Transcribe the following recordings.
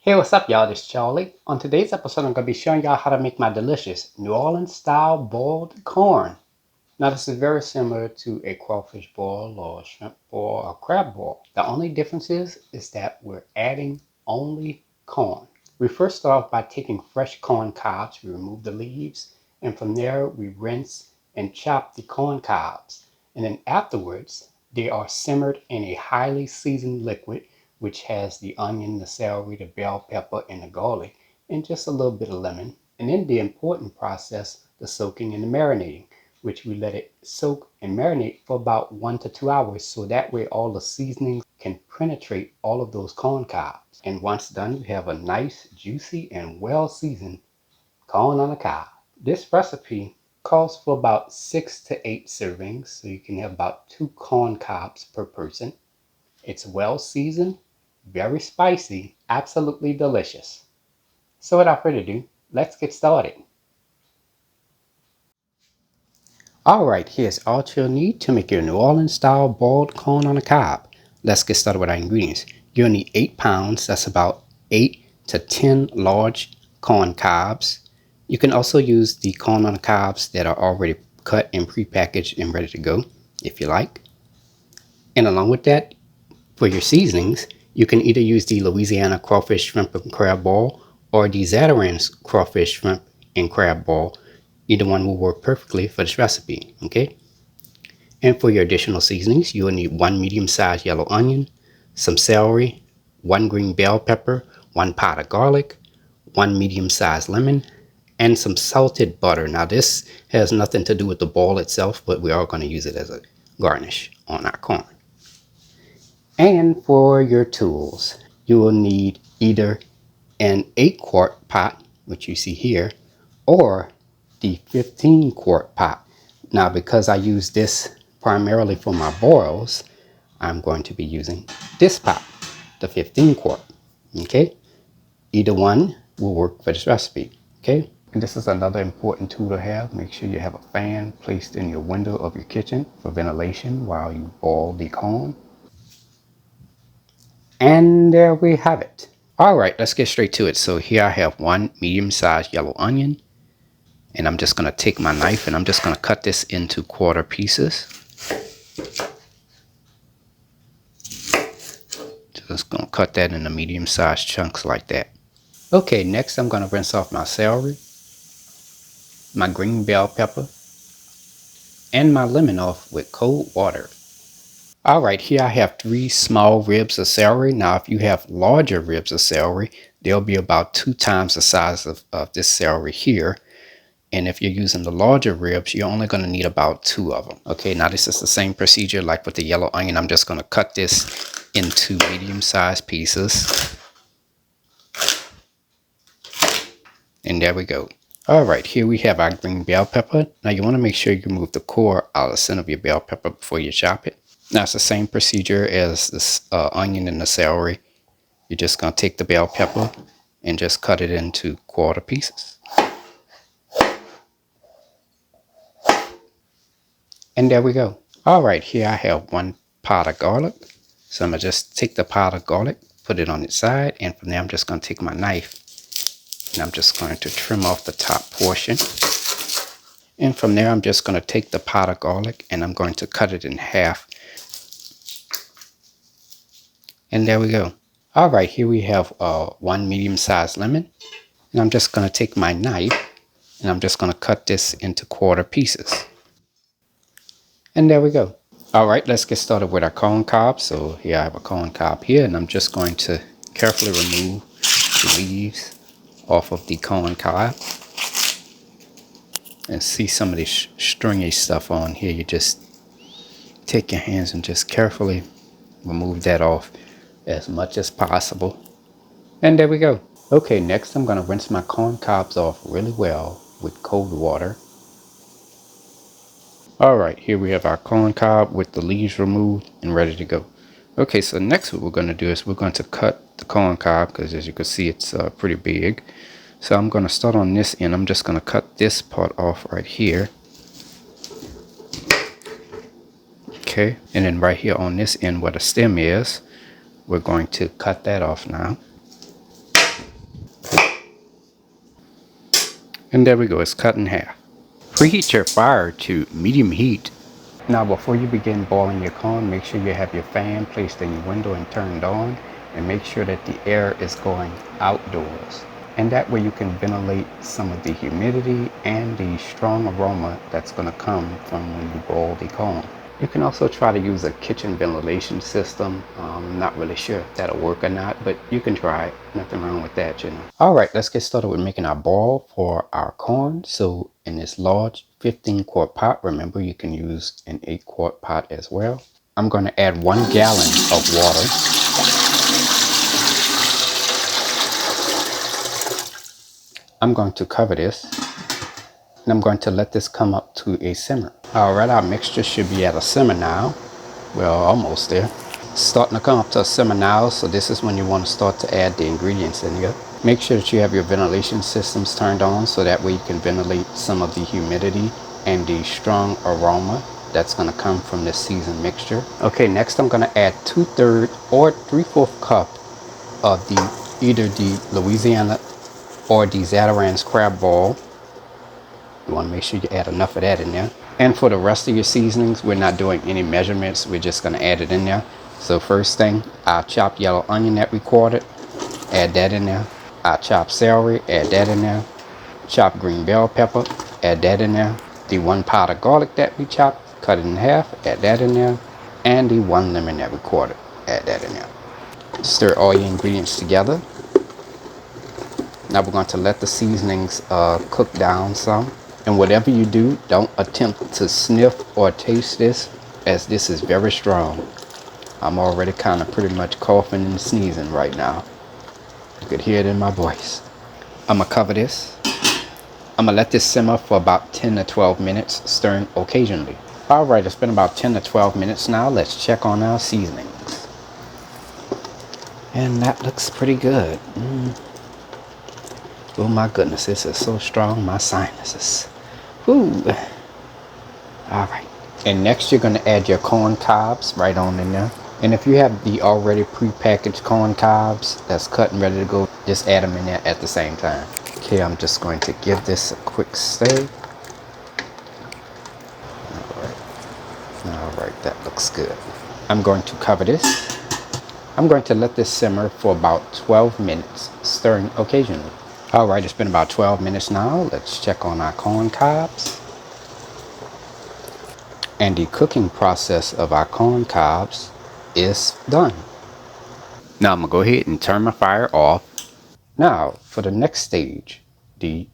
Hey, what's up, y'all? This is Charlie. On today's episode, I'm going to be showing y'all how to make my delicious New Orleans style boiled corn. Now, this is very similar to a crawfish boil or a shrimp boil or crab boil. The only difference is that we're adding only corn. We first start off by taking fresh corn cobs. We remove the leaves, and from there we rinse and chop the corn cobs. And then afterwards, they are simmered in a highly seasoned liquid which has the onion, the celery, the bell pepper, and the garlic, and just a little bit of lemon. And then the important process, the soaking and the marinating, which we let it soak and marinate for about 1 to 2 hours, so that way all the seasonings can penetrate all of those corn cobs. And once done, you have a nice, juicy, and well-seasoned corn on the cob. This recipe calls for about 6 to 8 servings, so you can have about 2 corn cobs per person. It's well seasoned, very spicy, absolutely delicious. So without further ado, let's get started. Alright, here's all you'll need to make your New Orleans style boiled corn on the cob. Let's get started with our ingredients. You'll need 8 pounds, that's about 8 to 10 large corn cobs. You can also use the corn on the cobs that are already cut and prepackaged and ready to go if you like. And along with that, for your seasonings, you can either use the Louisiana crawfish, shrimp, and crab boil or the Zatarain's crawfish, shrimp, and crab boil. Either one will work perfectly for this recipe, okay? And for your additional seasonings, you will need 1 medium-sized yellow onion, some celery, 1 green bell pepper, 1 pot of garlic, 1 medium-sized lemon, and some salted butter. Now this has nothing to do with the boil itself, but we are going to use it as a garnish on our corn. And for your tools, you will need either an 8-quart pot, which you see here, or the 15-quart pot. Now, because I use this primarily for my boils, I'm going to be using this pot, the 15-quart. Okay? Either one will work for this recipe. Okay? And this is another important tool to have. Make sure you have a fan placed in your window of your kitchen for ventilation while you boil the corn. And there we have it. All right, let's get straight to it. So here I have 1 medium-sized yellow onion, and I'm just going to take my knife and I'm just going to cut this into quarter pieces. Just going to cut that into medium-sized chunks like that. Okay, next I'm going to rinse off my celery, my green bell pepper, and my lemon off with cold water. Alright, here I have 3 small ribs of celery. Now if you have larger ribs of celery, they'll be about 2 times the size of this celery here. And if you're using the larger ribs, you're only going to need about 2 of them. Okay, now this is the same procedure like with the yellow onion. I'm just going to cut this into medium-sized pieces. And there we go. Alright, here we have our green bell pepper. Now you want to make sure you remove the core out of the center of your bell pepper before you chop it. Now it's the same procedure as this onion and the celery. You're just going to take the bell pepper and just cut it into quarter pieces. And there we go. Alright, here I have 1 pot of garlic. So I'm going to just take the pot of garlic, put it on its side, and from there I'm just going to take my knife and I'm just going to trim off the top portion. And from there I'm just going to take the pot of garlic and I'm going to cut it in half. And there we go. Alright, here we have 1 medium-sized lemon. And I'm just going to take my knife and I'm just going to cut this into quarter pieces. And there we go. Alright, let's get started with our corn cob. So here I have a corn cob here and I'm just going to carefully remove the leaves off of the corn cob. And see some of this stringy stuff on here. You just take your hands and just carefully remove that off as much as possible. And there we go. Okay, next I'm going to rinse my corn cobs off really well with cold water. Alright, here we have our corn cob with the leaves removed and ready to go. Okay, so next what we're going to do is we're going to cut the corn cob because as you can see it's pretty big. So I'm going to start on this end. I'm just going to cut this part off right here. Okay, and then right here on this end where the stem is, we're going to cut that off now. And there we go, it's cut in half. Preheat your fire to medium heat. Now before you begin boiling your corn, make sure you have your fan placed in your window and turned on, and make sure that the air is going outdoors. And that way you can ventilate some of the humidity and the strong aroma that's going to come from when you boil the corn. You can also try to use a kitchen ventilation system. I'm not really sure if that'll work or not, but you can try it. Nothing wrong with that, you know. All right, let's get started with making our boil for our corn. So in this large 15-quart pot, remember you can use an 8-quart pot as well. I'm going to add 1 gallon of water. I'm going to cover this, and I'm going to let this come up to a simmer. All right, our mixture should be at a simmer now. We're almost there. Starting to come up to a simmer now, so this is when you want to start to add the ingredients in here. Make sure that you have your ventilation systems turned on, so that way you can ventilate some of the humidity and the strong aroma that's going to come from this seasoned mixture. Okay, next I'm going to add 2/3 or 3/4 cup of either the Louisiana or the Zatarain's crab ball. You want to make sure you add enough of that in there. And for the rest of your seasonings, we're not doing any measurements. We're just going to add it in there. So first thing, our chopped yellow onion that we quartered, add that in there. Our chopped celery, add that in there. Chopped green bell pepper, add that in there. The 1 pound of garlic that we chopped, cut it in half, add that in there. And the 1 lemon that we quartered, add that in there. Stir all your ingredients together. Now we're going to let the seasonings cook down some. And whatever you do, don't attempt to sniff or taste this, as this is very strong. I'm already kind of pretty much coughing and sneezing right now. You could hear it in my voice. I'm going to cover this. I'm going to let this simmer for about 10 to 12 minutes, stirring occasionally. Alright, it's been about 10 to 12 minutes now. Let's check on our seasonings. And that looks pretty good. Oh my goodness, this is so strong, my sinuses. Ooh. Alright. And next you're going to add your corn cobs right on in there. And if you have the already pre-packaged corn cobs that's cut and ready to go, just add them in there at the same time. Okay, I'm just going to give this a quick stir. Alright, that looks good. I'm going to cover this. I'm going to let this simmer for about 12 minutes, stirring occasionally. Alright, it's been about 12 minutes now. Let's check on our corn cobs. And the cooking process of our corn cobs is done. Now I'm going to go ahead and turn my fire off. Now for the next stage, the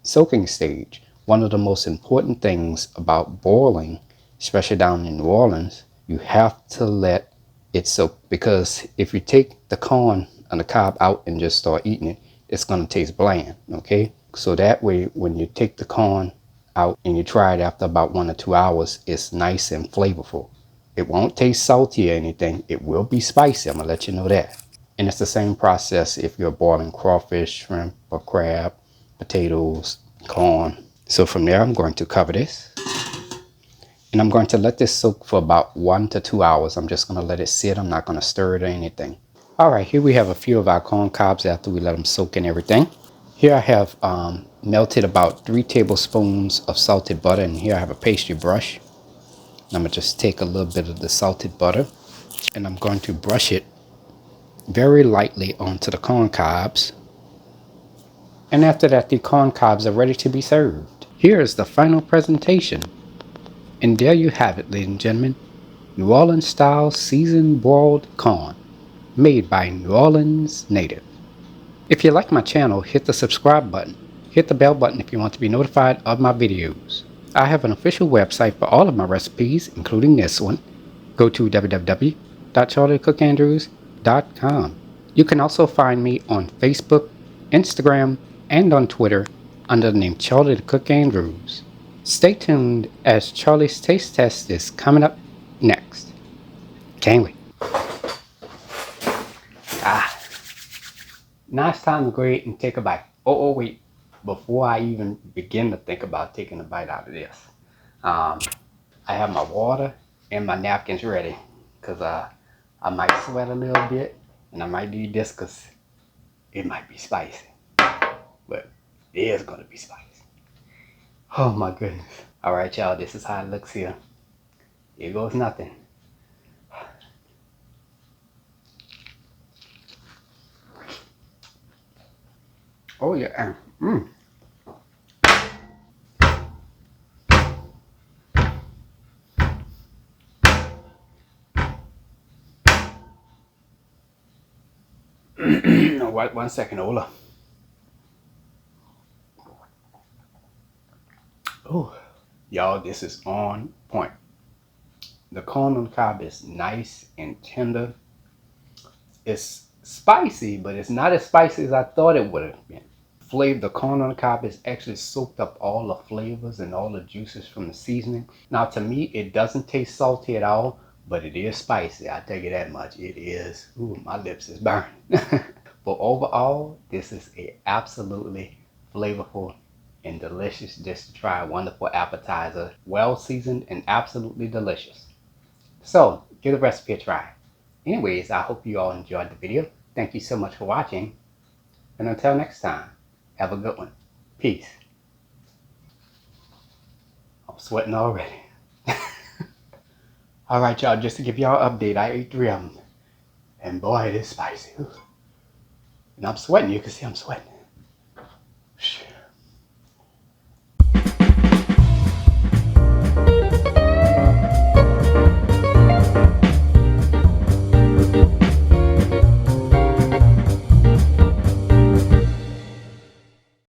soaking stage. One of the most important things about boiling, especially down in New Orleans, you have to let it soak. Because if you take the corn and the cob out and just start eating it, it's going to taste bland. Okay, so that way when you take the corn out and you try it after about 1 or 2 hours, it's nice and flavorful. It won't taste salty or anything. It will be spicy. I'm gonna let you know that. And it's the same process if you're boiling crawfish, shrimp, or crab, potatoes, corn. So from there, I'm going to cover this, and I'm going to let this soak for about 1 to 2 hours. I'm just going to let it sit. I'm not going to stir it or anything. All right, here we have a few of our corn cobs after we let them soak and everything. Here I have melted about 3 tablespoons of salted butter, and here I have a pastry brush. I'm going to just take a little bit of the salted butter, and I'm going to brush it very lightly onto the corn cobs. And after that, the corn cobs are ready to be served. Here is the final presentation. And there you have it, ladies and gentlemen. New Orleans style seasoned boiled corn, made by New Orleans native. If you like my channel, hit the subscribe button. Hit the bell button if you want to be notified of my videos. I have an official website for all of my recipes, including this one. Go to www.charliethecookandrews.com. You can also find me on Facebook, Instagram, and on Twitter under the name Charlie the Cook Andrews. Stay tuned as Charlie's Taste Test is coming up next. Can't wait. Now it's time to go ahead and take a bite. Oh wait, before I even begin to think about taking a bite out of this, I have my water and my napkins ready, because I might sweat a little bit, and I might need this because it might be spicy, but it is going to be spicy. Oh my goodness. All right, y'all, this is how it looks here. Here goes nothing. Oh yeah. No, wait 1 second, Ola. Oh, y'all, this is on point. The corn on the cob is nice and tender. It's spicy, but it's not as spicy as I thought it would have been. The corn on the cob is actually soaked up all the flavors and all the juices from the seasoning. Now, to me, it doesn't taste salty at all, but it is spicy. I tell you that much. It is. Ooh, my lips is burning. But overall, this is a absolutely flavorful and delicious dish to try. A wonderful appetizer, well seasoned and absolutely delicious. So give the recipe a try. Anyways, I hope you all enjoyed the video. Thank you so much for watching. And until next time, have a good one. Peace. I'm sweating already. All right, y'all, just to give y'all an update, I ate 3 of them. And boy, it is spicy. And I'm sweating. You can see I'm sweating.